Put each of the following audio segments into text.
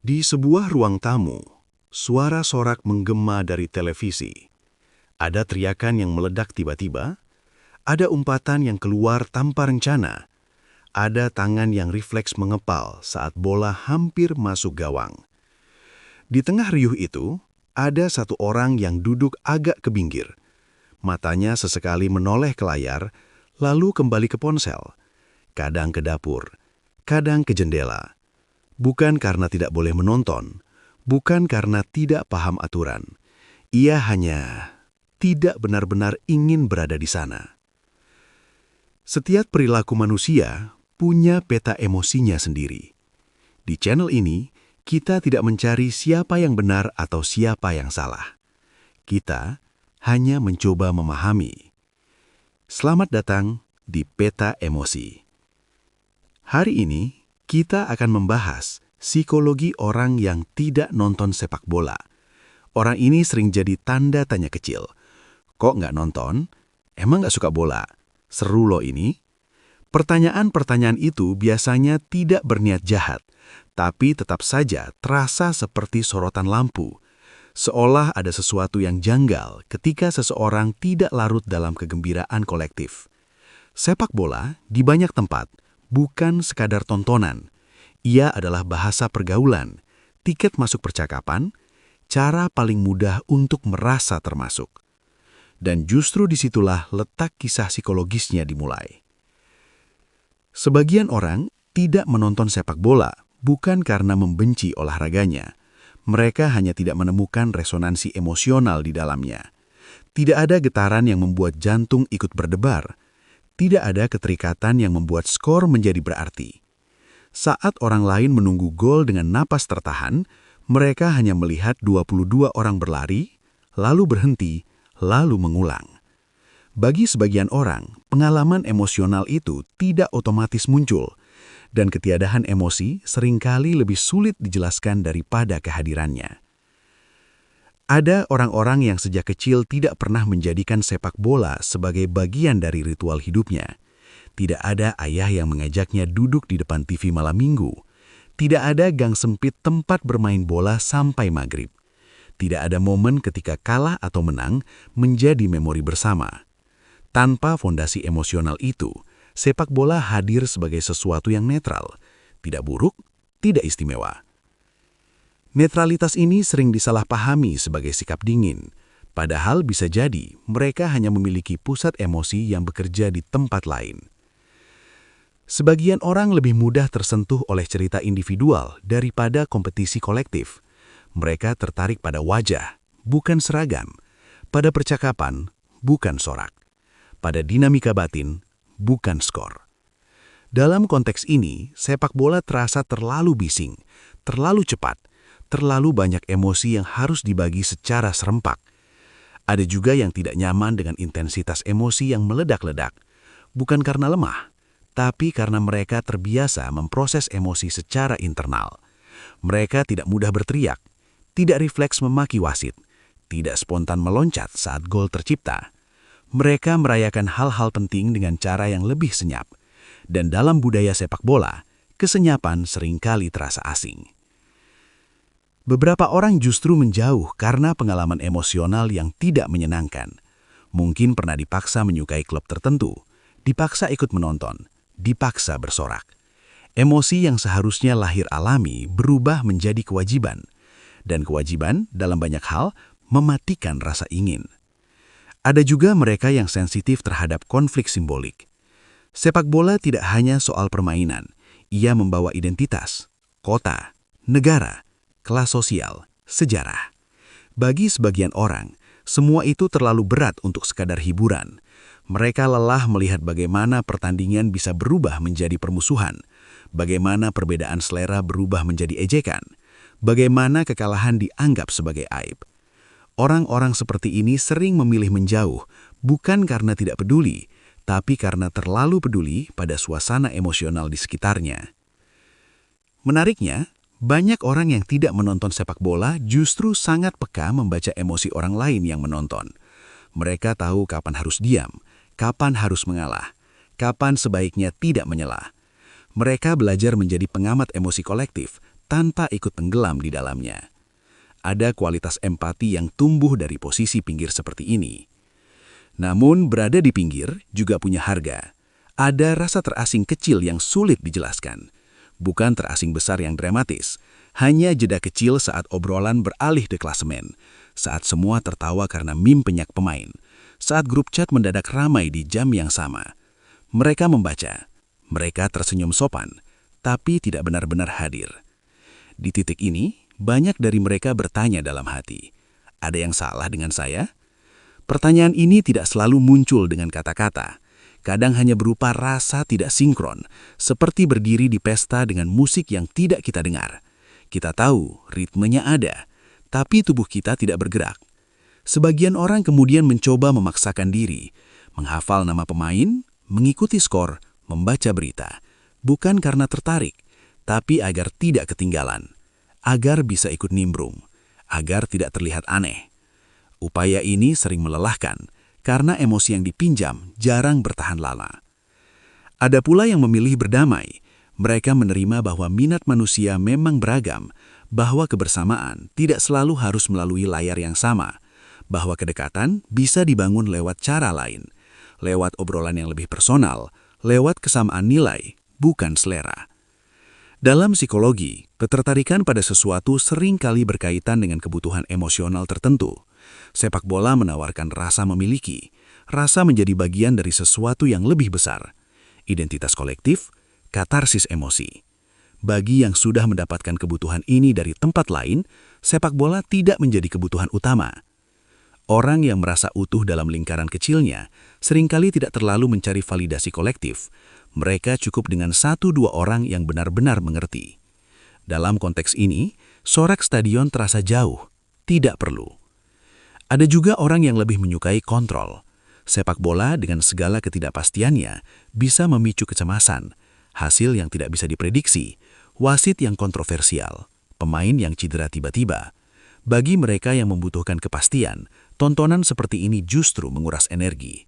Di sebuah ruang tamu, suara sorak menggema dari televisi. Ada teriakan yang meledak tiba-tiba, ada umpatan yang keluar tanpa rencana, ada tangan yang refleks mengepal saat bola hampir masuk gawang. Di tengah riuh itu, ada satu orang yang duduk agak ke pinggir. Matanya sesekali menoleh ke layar, lalu kembali ke ponsel. Kadang ke dapur, kadang ke jendela. Bukan karena tidak boleh menonton, bukan karena tidak paham aturan. Ia hanya tidak benar-benar ingin berada di sana. Setiap perilaku manusia punya peta emosinya sendiri. Di channel ini, kita tidak mencari siapa yang benar atau siapa yang salah. Kita hanya mencoba memahami. Selamat datang di Peta Emosi. Hari ini, kita akan membahas psikologi orang yang tidak nonton sepak bola. Orang ini sering jadi tanda tanya kecil. Kok nggak nonton? Emang nggak suka bola? Seru loh ini. Pertanyaan-pertanyaan itu biasanya tidak berniat jahat, tapi tetap saja terasa seperti sorotan lampu. Seolah ada sesuatu yang janggal ketika seseorang tidak larut dalam kegembiraan kolektif. Sepak bola di banyak tempat bukan sekadar tontonan. Ia adalah bahasa pergaulan, tiket masuk percakapan, cara paling mudah untuk merasa termasuk. Dan justru disitulah letak kisah psikologisnya dimulai. Sebagian orang tidak menonton sepak bola bukan karena membenci olahraganya. Mereka hanya tidak menemukan resonansi emosional di dalamnya. Tidak ada getaran yang membuat jantung ikut berdebar. Tidak ada keterikatan yang membuat skor menjadi berarti. Saat orang lain menunggu gol dengan napas tertahan, mereka hanya melihat 22 orang berlari, lalu berhenti, lalu mengulang. Bagi sebagian orang, pengalaman emosional itu tidak otomatis muncul, dan ketiadaan emosi seringkali lebih sulit dijelaskan daripada kehadirannya. Ada orang-orang yang sejak kecil tidak pernah menjadikan sepak bola sebagai bagian dari ritual hidupnya. Tidak ada ayah yang mengajaknya duduk di depan TV malam minggu. Tidak ada gang sempit tempat bermain bola sampai maghrib. Tidak ada momen ketika kalah atau menang menjadi memori bersama. Tanpa fondasi emosional itu, sepak bola hadir sebagai sesuatu yang netral. Tidak buruk, tidak istimewa. Netralitas ini sering disalahpahami sebagai sikap dingin, padahal bisa jadi mereka hanya memiliki pusat emosi yang bekerja di tempat lain. Sebagian orang lebih mudah tersentuh oleh cerita individual daripada kompetisi kolektif. Mereka tertarik pada wajah, bukan seragam, pada percakapan, bukan sorak, pada dinamika batin, bukan skor. Dalam konteks ini, sepak bola terasa terlalu bising, terlalu cepat, terlalu banyak emosi yang harus dibagi secara serempak. Ada juga yang tidak nyaman dengan intensitas emosi yang meledak-ledak, bukan karena lemah, tapi karena mereka terbiasa memproses emosi secara internal. Mereka tidak mudah berteriak, tidak refleks memaki wasit, tidak spontan meloncat saat gol tercipta. Mereka merayakan hal-hal penting dengan cara yang lebih senyap. Dan dalam budaya sepak bola, kesenyapan seringkali terasa asing. Beberapa orang justru menjauh karena pengalaman emosional yang tidak menyenangkan. Mungkin pernah dipaksa menyukai klub tertentu, dipaksa ikut menonton, dipaksa bersorak. Emosi yang seharusnya lahir alami berubah menjadi kewajiban. Dan kewajiban dalam banyak hal mematikan rasa ingin. Ada juga mereka yang sensitif terhadap konflik simbolik. Sepak bola tidak hanya soal permainan, ia membawa identitas, kota, negara, kelas sosial, sejarah. Bagi sebagian orang, semua itu terlalu berat untuk sekadar hiburan. Mereka lelah melihat bagaimana pertandingan bisa berubah menjadi permusuhan, bagaimana perbedaan selera berubah menjadi ejekan, bagaimana kekalahan dianggap sebagai aib. Orang-orang seperti ini sering memilih menjauh, bukan karena tidak peduli, tapi karena terlalu peduli pada suasana emosional di sekitarnya. Menariknya, banyak orang yang tidak menonton sepak bola justru sangat peka membaca emosi orang lain yang menonton. Mereka tahu kapan harus diam, kapan harus mengalah, kapan sebaiknya tidak menyelah. Mereka belajar menjadi pengamat emosi kolektif tanpa ikut tenggelam di dalamnya. Ada kualitas empati yang tumbuh dari posisi pinggir seperti ini. Namun, berada di pinggir juga punya harga. Ada rasa terasing kecil yang sulit dijelaskan. Bukan terasing besar yang dramatis, hanya jeda kecil saat obrolan beralih ke klasemen, saat semua tertawa karena meme penyak pemain, saat grup chat mendadak ramai di jam yang sama. Mereka membaca, mereka tersenyum sopan, tapi tidak benar-benar hadir. Di titik ini, banyak dari mereka bertanya dalam hati, ada yang salah dengan saya? Pertanyaan ini tidak selalu muncul dengan kata-kata. Kadang hanya berupa rasa tidak sinkron, seperti berdiri di pesta dengan musik yang tidak kita dengar. Kita tahu ritmenya ada, tapi tubuh kita tidak bergerak. Sebagian orang kemudian mencoba memaksakan diri, menghafal nama pemain, mengikuti skor, membaca berita. Bukan karena tertarik, tapi agar tidak ketinggalan, agar bisa ikut nimbrung, agar tidak terlihat aneh. Upaya ini sering melelahkan, karena emosi yang dipinjam jarang bertahan lama. Ada pula yang memilih berdamai. Mereka menerima bahwa minat manusia memang beragam, bahwa kebersamaan tidak selalu harus melalui layar yang sama, bahwa kedekatan bisa dibangun lewat cara lain, lewat obrolan yang lebih personal, lewat kesamaan nilai, bukan selera. Dalam psikologi, ketertarikan pada sesuatu sering kali berkaitan dengan kebutuhan emosional tertentu. Sepak bola menawarkan rasa memiliki, rasa menjadi bagian dari sesuatu yang lebih besar. Identitas kolektif, katarsis emosi. Bagi yang sudah mendapatkan kebutuhan ini dari tempat lain, sepak bola tidak menjadi kebutuhan utama. Orang yang merasa utuh dalam lingkaran kecilnya seringkali tidak terlalu mencari validasi kolektif. Mereka cukup dengan 1-2 orang yang benar-benar mengerti. Dalam konteks ini, sorak stadion terasa jauh, tidak perlu. Ada juga orang yang lebih menyukai kontrol. Sepak bola dengan segala ketidakpastiannya bisa memicu kecemasan, hasil yang tidak bisa diprediksi, wasit yang kontroversial, pemain yang cedera tiba-tiba. Bagi mereka yang membutuhkan kepastian, tontonan seperti ini justru menguras energi.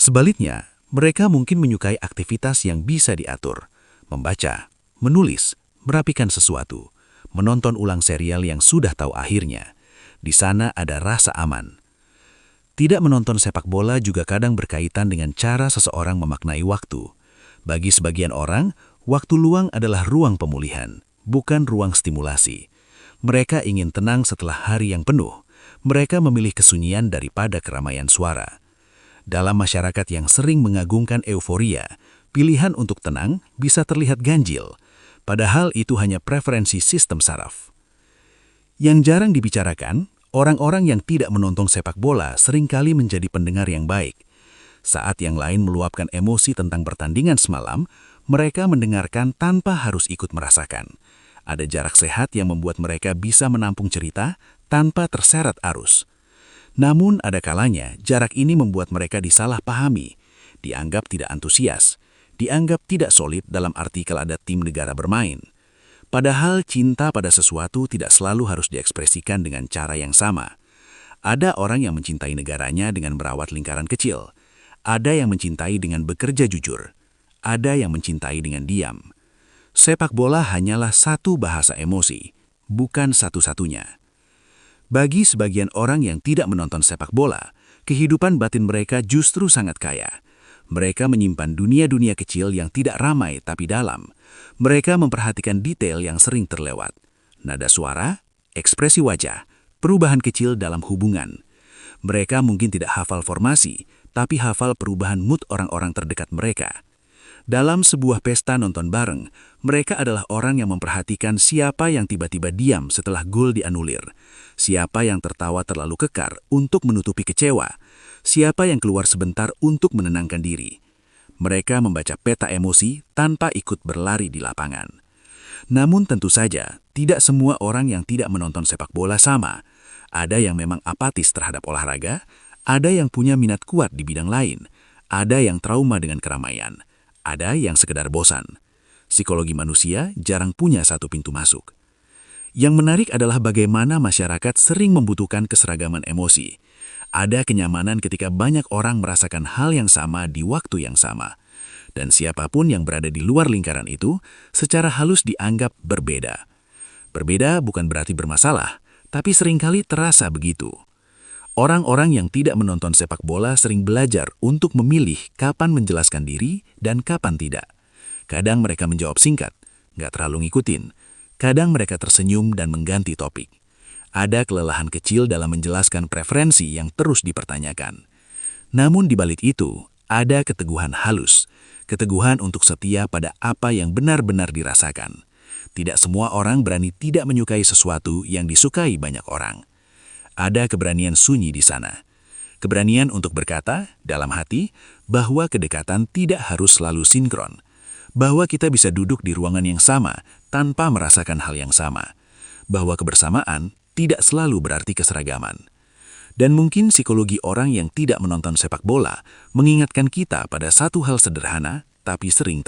Sebaliknya, mereka mungkin menyukai aktivitas yang bisa diatur, membaca, menulis, merapikan sesuatu, menonton ulang serial yang sudah tahu akhirnya. Di sana ada rasa aman. Tidak menonton sepak bola juga kadang berkaitan dengan cara seseorang memaknai waktu. Bagi sebagian orang, waktu luang adalah ruang pemulihan, bukan ruang stimulasi. Mereka ingin tenang setelah hari yang penuh. Mereka memilih kesunyian daripada keramaian suara. Dalam masyarakat yang sering mengagungkan euforia, pilihan untuk tenang bisa terlihat ganjil, padahal itu hanya preferensi sistem saraf. Yang jarang dibicarakan, orang-orang yang tidak menonton sepak bola seringkali menjadi pendengar yang baik. Saat yang lain meluapkan emosi tentang pertandingan semalam, mereka mendengarkan tanpa harus ikut merasakan. Ada jarak sehat yang membuat mereka bisa menampung cerita tanpa terseret arus. Namun ada kalanya jarak ini membuat mereka disalahpahami, dianggap tidak antusias, dianggap tidak solid dalam artikel ada tim negara bermain. Padahal cinta pada sesuatu tidak selalu harus diekspresikan dengan cara yang sama. Ada orang yang mencintai negaranya dengan merawat lingkaran kecil. Ada yang mencintai dengan bekerja jujur. Ada yang mencintai dengan diam. Sepak bola hanyalah satu bahasa emosi, bukan satu-satunya. Bagi sebagian orang yang tidak menonton sepak bola, kehidupan batin mereka justru sangat kaya. Mereka menyimpan dunia-dunia kecil yang tidak ramai tapi dalam. Mereka memperhatikan detail yang sering terlewat. Nada suara, ekspresi wajah, perubahan kecil dalam hubungan. Mereka mungkin tidak hafal formasi, tapi hafal perubahan mood orang-orang terdekat mereka. Dalam sebuah pesta nonton bareng, mereka adalah orang yang memperhatikan siapa yang tiba-tiba diam setelah gol dianulir, siapa yang tertawa terlalu kekar untuk menutupi kecewa, siapa yang keluar sebentar untuk menenangkan diri. Mereka membaca peta emosi tanpa ikut berlari di lapangan. Namun tentu saja, tidak semua orang yang tidak menonton sepak bola sama. Ada yang memang apatis terhadap olahraga, ada yang punya minat kuat di bidang lain, ada yang trauma dengan keramaian, ada yang sekedar bosan. Psikologi manusia jarang punya satu pintu masuk. Yang menarik adalah bagaimana masyarakat sering membutuhkan keseragaman emosi. Ada kenyamanan ketika banyak orang merasakan hal yang sama di waktu yang sama. Dan siapapun yang berada di luar lingkaran itu, secara halus dianggap berbeda. Berbeda bukan berarti bermasalah, tapi seringkali terasa begitu. Orang-orang yang tidak menonton sepak bola sering belajar untuk memilih kapan menjelaskan diri dan kapan tidak. Kadang mereka menjawab singkat, nggak terlalu ngikutin. Kadang mereka tersenyum dan mengganti topik. Ada kelelahan kecil dalam menjelaskan preferensi yang terus dipertanyakan. Namun di balik itu, ada keteguhan halus. Keteguhan untuk setia pada apa yang benar-benar dirasakan. Tidak semua orang berani tidak menyukai sesuatu yang disukai banyak orang. Ada keberanian sunyi di sana. Keberanian untuk berkata, dalam hati, bahwa kedekatan tidak harus selalu sinkron. Bahwa kita bisa duduk di ruangan yang sama tanpa merasakan hal yang sama. Bahwa kebersamaan tidak selalu berarti keseragaman. Dan mungkin psikologi orang yang tidak menonton sepak bola mengingatkan kita pada satu hal sederhana, tapi sering